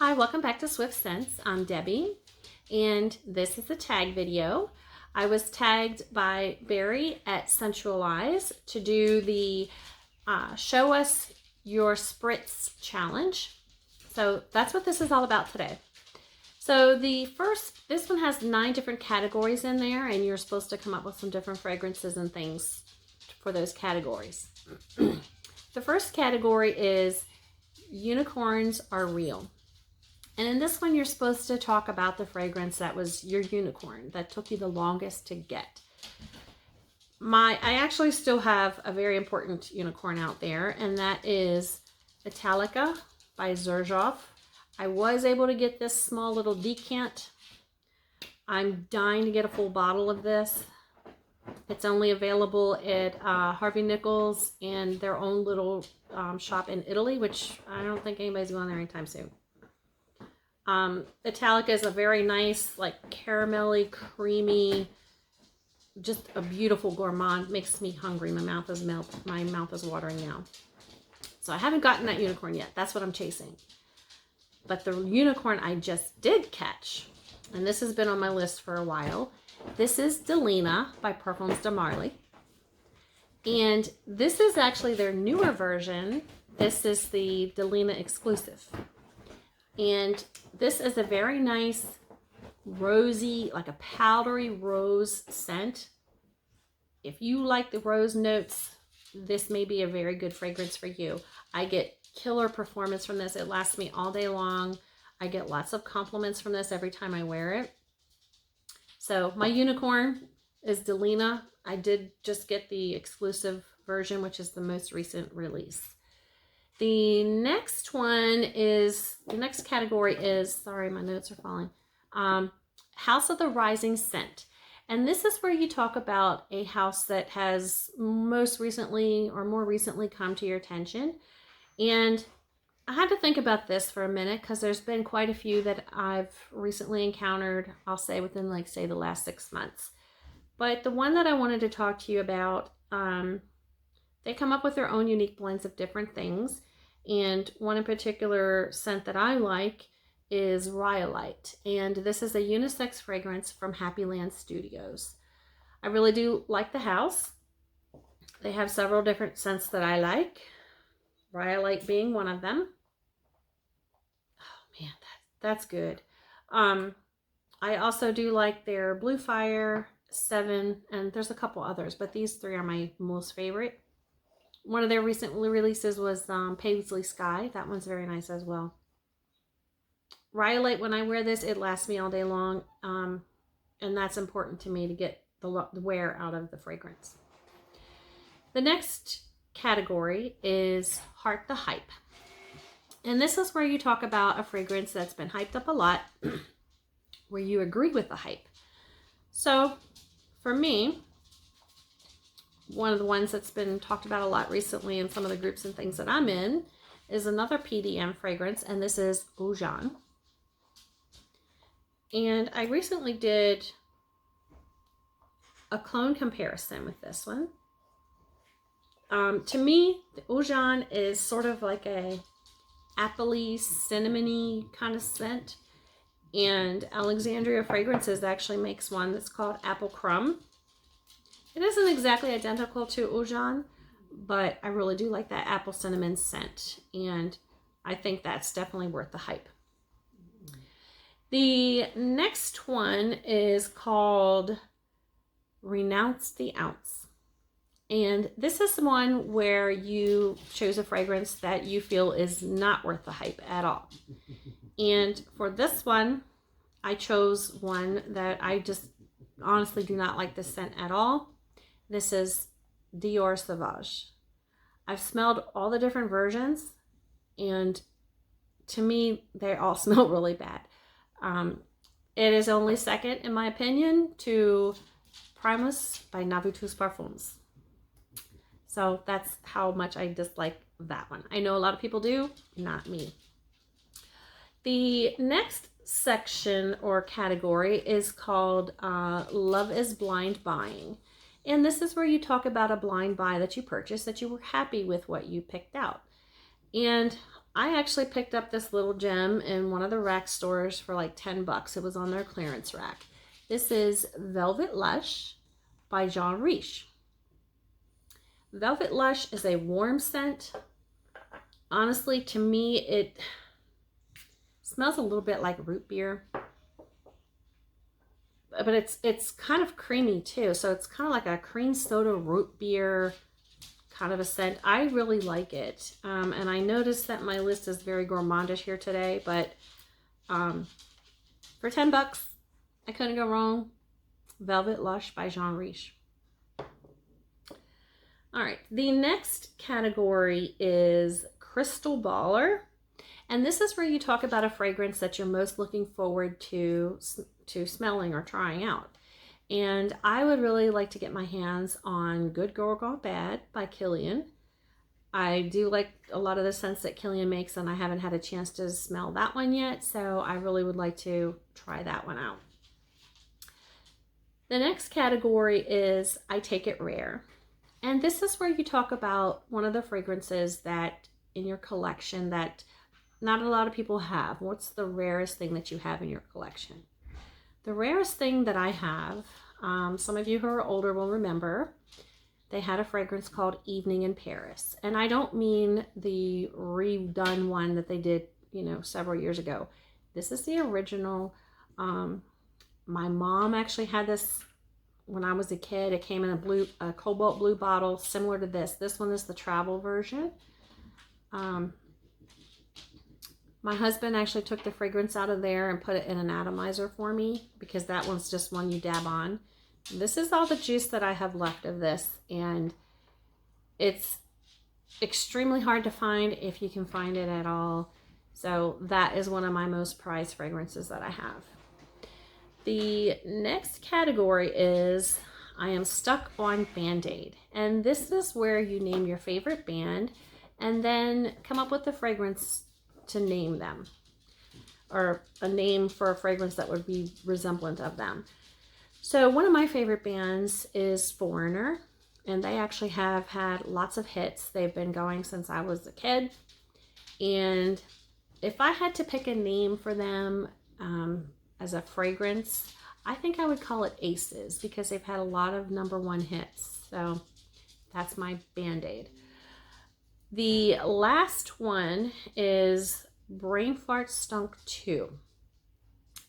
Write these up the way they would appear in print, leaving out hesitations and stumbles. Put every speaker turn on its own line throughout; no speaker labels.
Hi, welcome back to Swift Scents. I'm Debbie, and this is the tag video. I was tagged by Barry at Scentualise to do the Show Us Your Spritz challenge. So that's what this is all about today. So this one has 9 different categories in there, and you're supposed to come up with some different fragrances and things for those categories. The first category is unicorns are real. And in this one, you're supposed to talk about the fragrance that was your unicorn, that took you the longest to get. I actually still have a very important unicorn out there, and that is Italica by Xerjoff. I was able to get this small little decant. I'm dying to get a full bottle of this. It's only available at Harvey Nichols and their own little shop in Italy, which I don't think anybody's going there anytime soon. Italica is a very nice, like caramelly, creamy, just a beautiful gourmand. Makes me hungry. My mouth is watering now. So I haven't gotten that unicorn yet. That's what I'm chasing. But the unicorn I just did catch, and this has been on my list for a while. This is Delina by Parfums de Marly. And this is actually their newer version. This is the Delina exclusive. And this is a very nice rosy, like a powdery rose scent. If you like the rose notes, this may be a very good fragrance for you. I get killer performance from this. It lasts me all day long. I get lots of compliments from this every time I wear it. So my unicorn is Delina. I did just get the exclusive version, which is the most recent release. The next category is, sorry, my notes are falling, House of the Rising Scent. And this is where you talk about a house that has most recently or more recently come to your attention. And I had to think about this for a minute because there's been quite a few that I've recently encountered, I'll say within the last 6 months. But the one that I wanted to talk to you about, they come up with their own unique blends of different things. And one in particular scent that I like is Rhyolite. And this is a unisex fragrance from Happy Land Studios. I really do like the house. They have several different scents that I like. Rhyolite being one of them. Oh man, that's good. I also do like their Blue Fire, 7, and there's a couple others, but these 3 are my most favorite. One of their recent releases was Paisley Sky. That one's very nice as well. Rhyolite, when I wear this, it lasts me all day long. And that's important to me to get the wear out of the fragrance. The next category is Heart the Hype. And this is where you talk about a fragrance that's been hyped up a lot, where you agree with the hype. So for me, one of the ones that's been talked about a lot recently in some of the groups and things that I'm in is another PDM fragrance, and this is Eau Jaune. And I recently did a clone comparison with this one. To me, the Eau Jaune is sort of like a appley, cinnamony kind of scent. And Alexandria Fragrances actually makes one that's called Apple Crumb. It isn't exactly identical to Eau Jaune, but I really do like that apple cinnamon scent, and I think that's definitely worth the hype. The next one is called Renounce the Ounce, and this is one where you chose a fragrance that you feel is not worth the hype at all. And for this one, I chose one that I just honestly do not like this scent at all. This is Dior Sauvage. I've smelled all the different versions, and to me, they all smell really bad. It is only second, in my opinion, to Primus by Navitus Parfums. So that's how much I dislike that one. I know a lot of people do, not me. The next section or category is called Love is Blind Buying. And this is where you talk about a blind buy that you purchased, that you were happy with what you picked out. And I actually picked up this little gem in one of the rack stores for like 10 bucks. It was on their clearance rack. This is Velvet Lush by Jean Riche. Velvet Lush is a warm scent. Honestly, to me, it smells a little bit like root beer. But it's kind of creamy too. So it's kind of like a cream soda root beer kind of a scent. I really like it. And I noticed that my list is very gourmandish here today, but for 10 bucks, I couldn't go wrong. Velvet Lush by Jean Riche. All right, the next category is Crystal Baller. And this is where you talk about a fragrance that you're most looking forward to smelling or trying out. And I would really like to get my hands on Good Girl Gone Bad by Kilian. I do like a lot of the scents that Kilian makes, and I haven't had a chance to smell that one yet, so I really would like to try that one out. The next category is I Take It Rare. And this is where you talk about one of the fragrances that in your collection that not a lot of people have. What's the rarest thing that you have in your collection? The rarest thing that I have, some of you who are older will remember, they had a fragrance called Evening in Paris. And I don't mean the redone one that they did, several years ago. This is the original. My mom actually had this when I was a kid. It came in a cobalt blue bottle, similar to this. This one is the travel version. My husband actually took the fragrance out of there and put it in an atomizer for me, because that one's just one you dab on. This is all the juice that I have left of this, and it's extremely hard to find if you can find it at all. So that is one of my most prized fragrances that I have. The next category is I am stuck on Band-Aid. And this is where you name your favorite band and then come up with a fragrance to name them, or a name for a fragrance that would be resemblant of them. So one of my favorite bands is Foreigner, and they actually have had lots of hits. They've been going since I was a kid, and if I had to pick a name for them as a fragrance, I think I would call it Aces, because they've had a lot of #1 hits. So that's my Band-Aid. The last one is Brain Fart Stunk 2.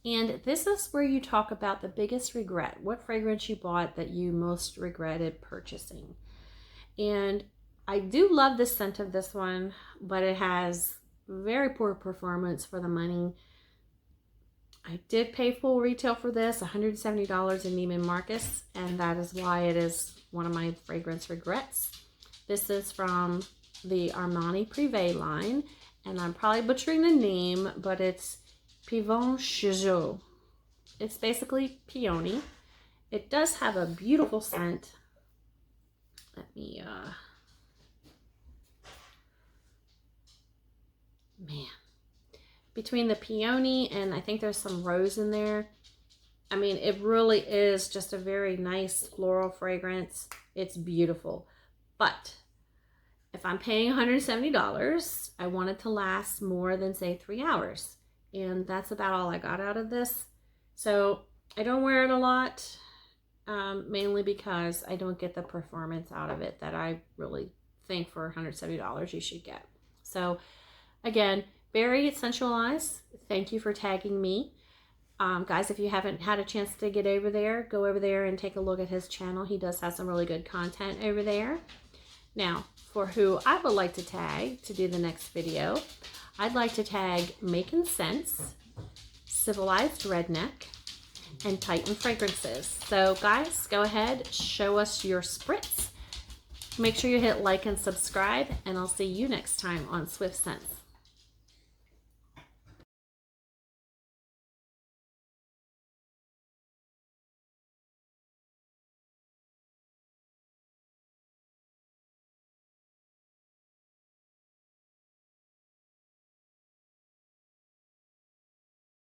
And this is where you talk about the biggest regret. What fragrance you bought that you most regretted purchasing. And I do love the scent of this one, but it has very poor performance for the money. I did pay full retail for this, $170 in Neiman Marcus, and that is why it is one of my fragrance regrets. This is from the Armani Privé line, and I'm probably butchering the name, but it's Pivot Chajou. It's basically peony. It does have a beautiful scent. Let me, man. Between the peony and I think there's some rose in there. I mean, it really is just a very nice floral fragrance. It's beautiful. But if I'm paying $170, I want it to last more than, say, 3 hours. And that's about all I got out of this. So I don't wear it a lot, mainly because I don't get the performance out of it that I really think for $170 you should get. So again, Barry at Scentualise, thank you for tagging me. Guys, if you haven't had a chance to get over there, go over there and take a look at his channel. He does have some really good content over there. Now, for who I would like to tag to do the next video, I'd like to tag Making Sense, Civilized Redneck, and Titan Fragrances. So guys, go ahead, show us your spritz. Make sure you hit like and subscribe, and I'll see you next time on Swift Scents.